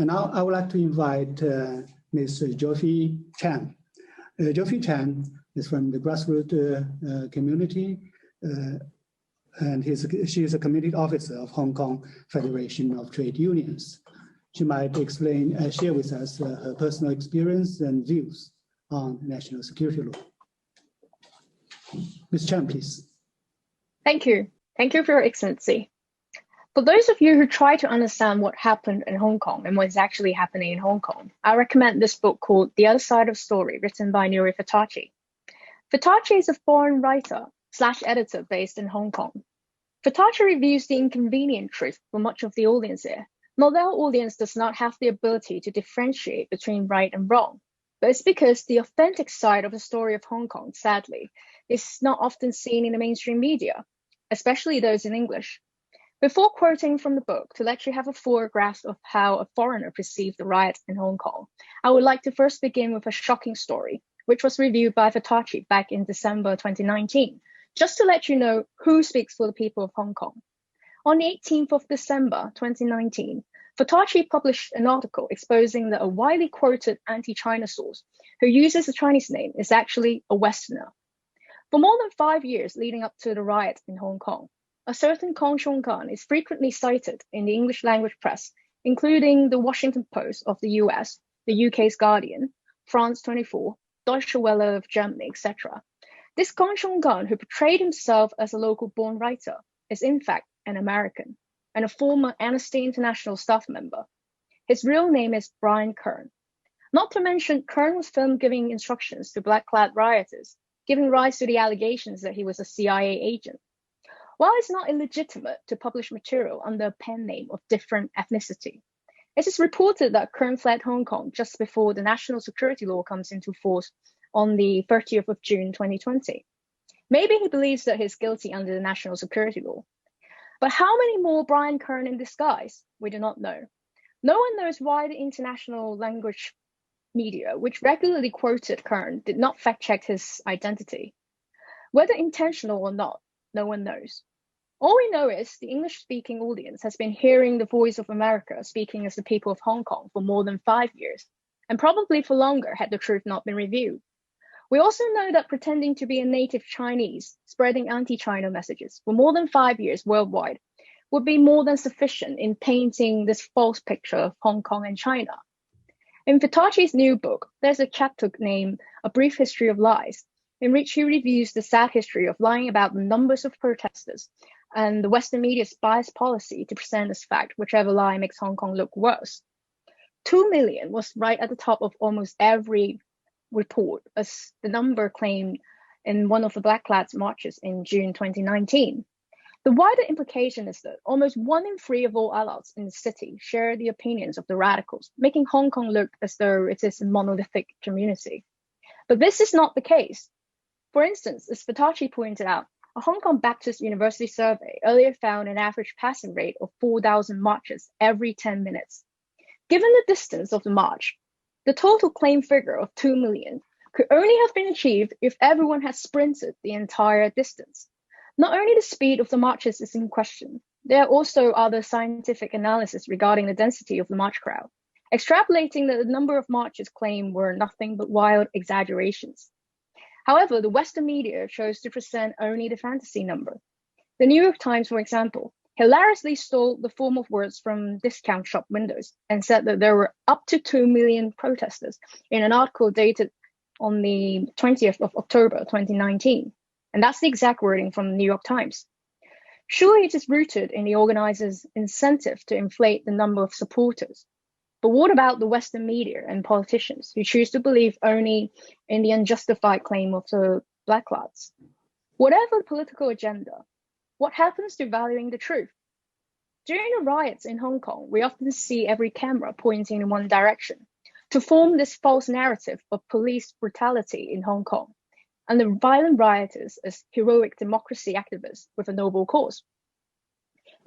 And now I would like to invite Ms. Jofi Chan. Jofi Chan is from the grassroots community, and she is a community officer of Hong Kong Federation of Trade Unions. She might share with us her personal experience and views on national security law. Ms. Chan, please. Thank you. Thank you for your excellency. For those of you who try to understand what happened in Hong Kong and what is actually happening in Hong Kong, I recommend this book called The Other Side of Story, written by Nuri Fatachi. Fatachi is a foreign writer / editor based in Hong Kong. Fatachi reviews the inconvenient truth for much of the audience here. Not that our audience does not have the ability to differentiate between right and wrong, but it's because the authentic side of the story of Hong Kong, sadly, is not often seen in the mainstream media, especially those in English. Before quoting from the book, to let you have a full grasp of how a foreigner perceived the riots in Hong Kong, I would like to first begin with a shocking story, which was reviewed by Fatachi back in December 2019, just to let you know who speaks for the people of Hong Kong. On the 18th of December 2019, Fatachi published an article exposing that a widely quoted anti-China source who uses a Chinese name is actually a Westerner. For more than 5 years leading up to the riots in Hong Kong, a certain Kang Xionggan is frequently cited in the English language press, including the Washington Post of the US, the UK's Guardian, France 24, Deutsche Welle of Germany, etc. This Kang Xionggan, who portrayed himself as a local-born writer, is in fact an American and a former Amnesty International staff member. His real name is Brian Kern. Not to mention, Kern was filmed giving instructions to black-clad rioters, giving rise to the allegations that he was a CIA agent. While it's not illegitimate to publish material under a pen name of different ethnicity, it is reported that Kern fled Hong Kong just before the national security law comes into force on the 30th of June 2020. Maybe he believes that he's guilty under the national security law. But how many more Brian Kern in disguise? We do not know. No one knows why the international language media, which regularly quoted Kern, did not fact-check his identity. Whether intentional or not, no one knows. All we know is the English-speaking audience has been hearing the voice of America speaking as the people of Hong Kong for more than 5 years, and probably for longer had the truth not been revealed. We also know that pretending to be a native Chinese, spreading anti-China messages for more than 5 years worldwide would be more than sufficient in painting this false picture of Hong Kong and China. In Fatachi's new book, there's a chapter named A Brief History of Lies, in which he reviews the sad history of lying about the numbers of protesters and the Western media's biased policy to present as fact whichever lie makes Hong Kong look worse. 2 million was right at the top of almost every report, as the number claimed in one of the Black-clad marches in June 2019. The wider implication is that almost 1 in 3 of all adults in the city share the opinions of the radicals, making Hong Kong look as though it is a monolithic community. But this is not the case. For instance, as Fatachi pointed out, a Hong Kong Baptist University survey earlier found an average passing rate of 4,000 marches every 10 minutes. Given the distance of the march, the total claim figure of 2 million could only have been achieved if everyone had sprinted the entire distance. Not only the speed of the marches is in question, there are also other scientific analysis regarding the density of the march crowd, extrapolating that the number of marches claimed were nothing but wild exaggerations. However, the Western media chose to present only the fantasy number. The New York Times, for example, hilariously stole the form of words from discount shop windows and said that there were up to 2 million protesters in an article dated on the 20th of October 2019. And that's the exact wording from the New York Times. Surely it is rooted in the organizers' incentive to inflate the number of supporters. But what about the Western media and politicians who choose to believe only in the unjustified claim of the Black-clads? Whatever the political agenda, what happens to valuing the truth? During the riots in Hong Kong, we often see every camera pointing in one direction to form this false narrative of police brutality in Hong Kong and the violent rioters as heroic democracy activists with a noble cause.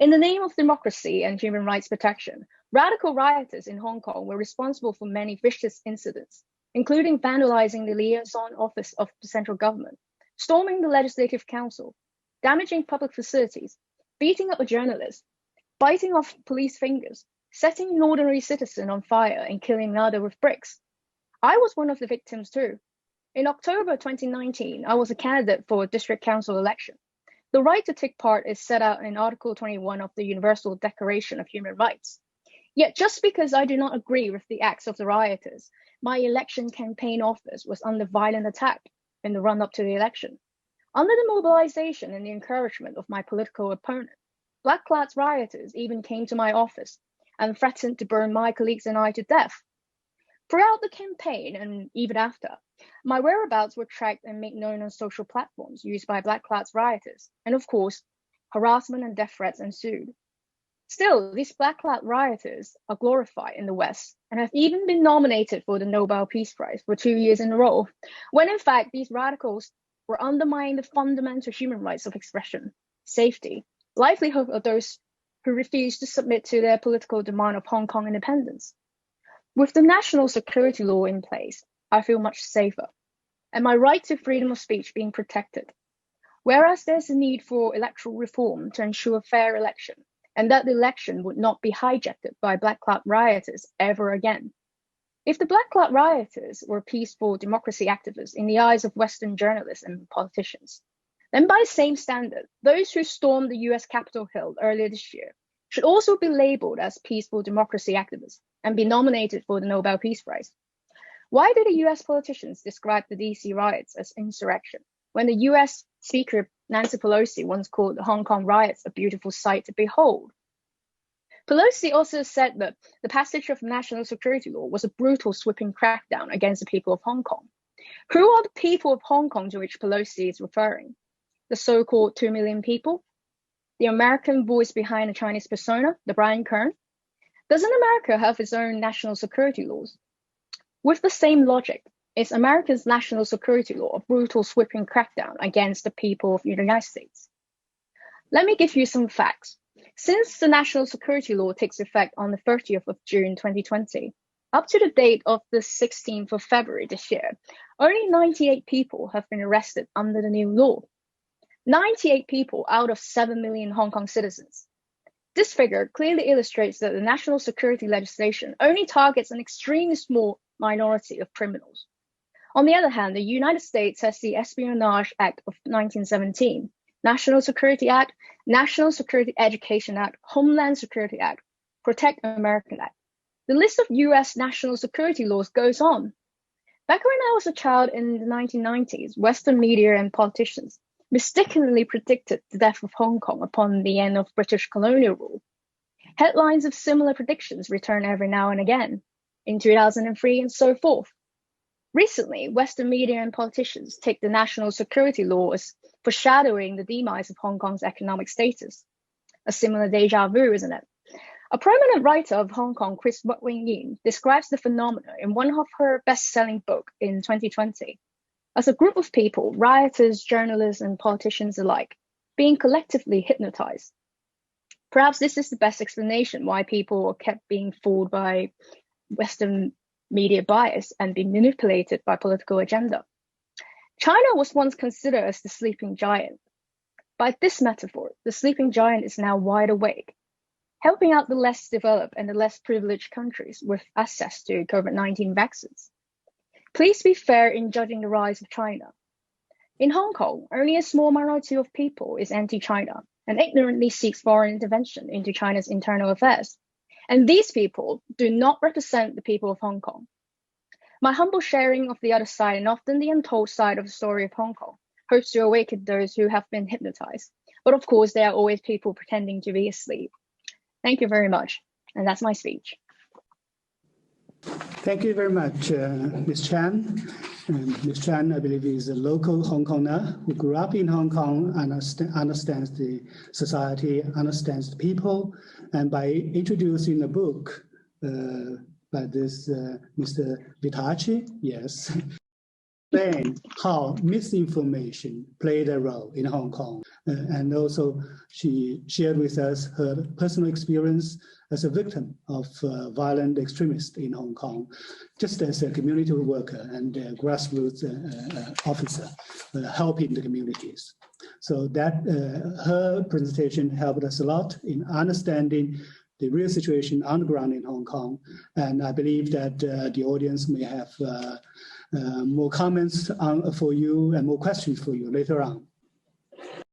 In the name of democracy and human rights protection, radical rioters in Hong Kong were responsible for many vicious incidents, including vandalizing the liaison office of the central government, storming the Legislative Council, damaging public facilities, beating up a journalist, biting off police fingers, setting an ordinary citizen on fire and killing another with bricks. I was one of the victims too. In October 2019, I was a candidate for a district council election. The right to take part is set out in Article 21 of the Universal Declaration of Human Rights. Yet just because I do not agree with the acts of the rioters, my election campaign office was under violent attack in the run-up to the election. Under the mobilization and the encouragement of my political opponent, Black Clad rioters even came to my office and threatened to burn my colleagues and I to death. Throughout the campaign and even after, my whereabouts were tracked and made known on social platforms used by Black Clad rioters, and of course, harassment and death threats ensued. Still, these Black Clad rioters are glorified in the West and have even been nominated for the Nobel Peace Prize for 2 years in a row, when in fact these radicals were undermining the fundamental human rights of expression, safety, livelihood of those who refuse to submit to their political demand of Hong Kong independence. With the national security law in place, I feel much safer, and my right to freedom of speech being protected. Whereas there's a need for electoral reform to ensure a fair election, and that the election would not be hijacked by Black Clad rioters ever again. If the Black Clad rioters were peaceful democracy activists in the eyes of Western journalists and politicians, then by the same standard, those who stormed the US Capitol Hill earlier this year should also be labeled as peaceful democracy activists and be nominated for the Nobel Peace Prize. Why do the US politicians describe the DC riots as insurrection, when the US Speaker Nancy Pelosi once called the Hong Kong riots a beautiful sight to behold? Pelosi also said that the passage of national security law was a brutal, sweeping crackdown against the people of Hong Kong. Who are the people of Hong Kong to which Pelosi is referring? The so-called 2 million people? The American voice behind the Chinese persona, the Brian Kern? Doesn't America have its own national security laws? With the same logic, is America's national security law a brutal, sweeping crackdown against the people of the United States? Let me give you some facts. Since the national security law takes effect on the 30th of June 2020, up to the date of the 16th of February this year, only 98 people have been arrested under the new law. 98 people out of 7 million Hong Kong citizens. This figure clearly illustrates that the national security legislation only targets an extremely small minority of criminals. On the other hand, the United States has the Espionage Act of 1917, National Security Act, National Security Education Act, Homeland Security Act, Protect American Act. The list of US national security laws goes on. Back when I was a child in the 1990s, Western media and politicians mistakenly predicted the death of Hong Kong upon the end of British colonial rule. Headlines of similar predictions return every now and again, in 2003 and so forth. Recently, Western media and politicians take the national security law as foreshadowing the demise of Hong Kong's economic status. A similar deja vu, isn't it? A prominent writer of Hong Kong, Chris Wing Yin, describes the phenomenon in one of her best-selling books in 2020 as a group of people, rioters, journalists, and politicians alike, being collectively hypnotized. Perhaps this is the best explanation why people are kept being fooled by Western media bias and being manipulated by political agenda. China was once considered as the sleeping giant. By this metaphor, the sleeping giant is now wide awake, helping out the less developed and the less privileged countries with access to COVID-19 vaccines. Please be fair in judging the rise of China. In Hong Kong, only a small minority of people is anti-China and ignorantly seeks foreign intervention into China's internal affairs. And these people do not represent the people of Hong Kong. My humble sharing of the other side and often the untold side of the story of Hong Kong hopes to awaken those who have been hypnotized. But of course, there are always people pretending to be asleep. Thank you very much. And that's my speech. Thank you very much, Ms. Chan. Ms. Chan, I believe, is a local Hong Konger who grew up in Hong Kong and understands the society, understands the people. And by introducing a book by this Mr. Vittaci, yes, explain how misinformation played a role in Hong Kong. And also she shared with us her personal experience as a victim of violent extremists in Hong Kong, just as a community worker and a grassroots officer helping the communities. So that her presentation helped us a lot in understanding the real situation on the ground in Hong Kong. And I believe that the audience may have more comments for you and more questions for you later on.